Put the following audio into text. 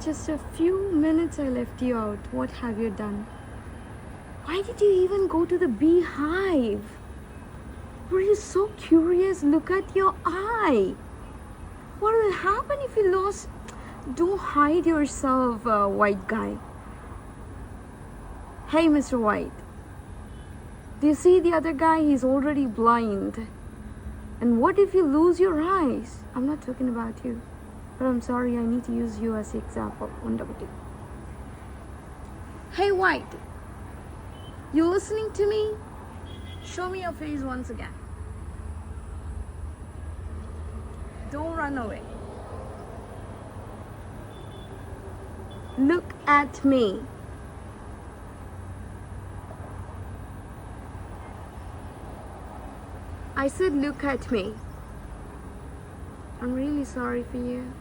Just a few minutes I left you out. What have you done? Why did you even go to the beehive? Were you so curious? Look at your eye. What will happen if you lost? Don't hide yourself, white guy. Hey, Mr. White. Do you see the other guy? He's already blind. And what if you lose your eyes? I'm not talking about you. But I'm sorry, I need to use you as the example. Hey, White. You listening to me? Show me your face once again. Don't run away. Look at me. I said look at me. I'm really sorry for you.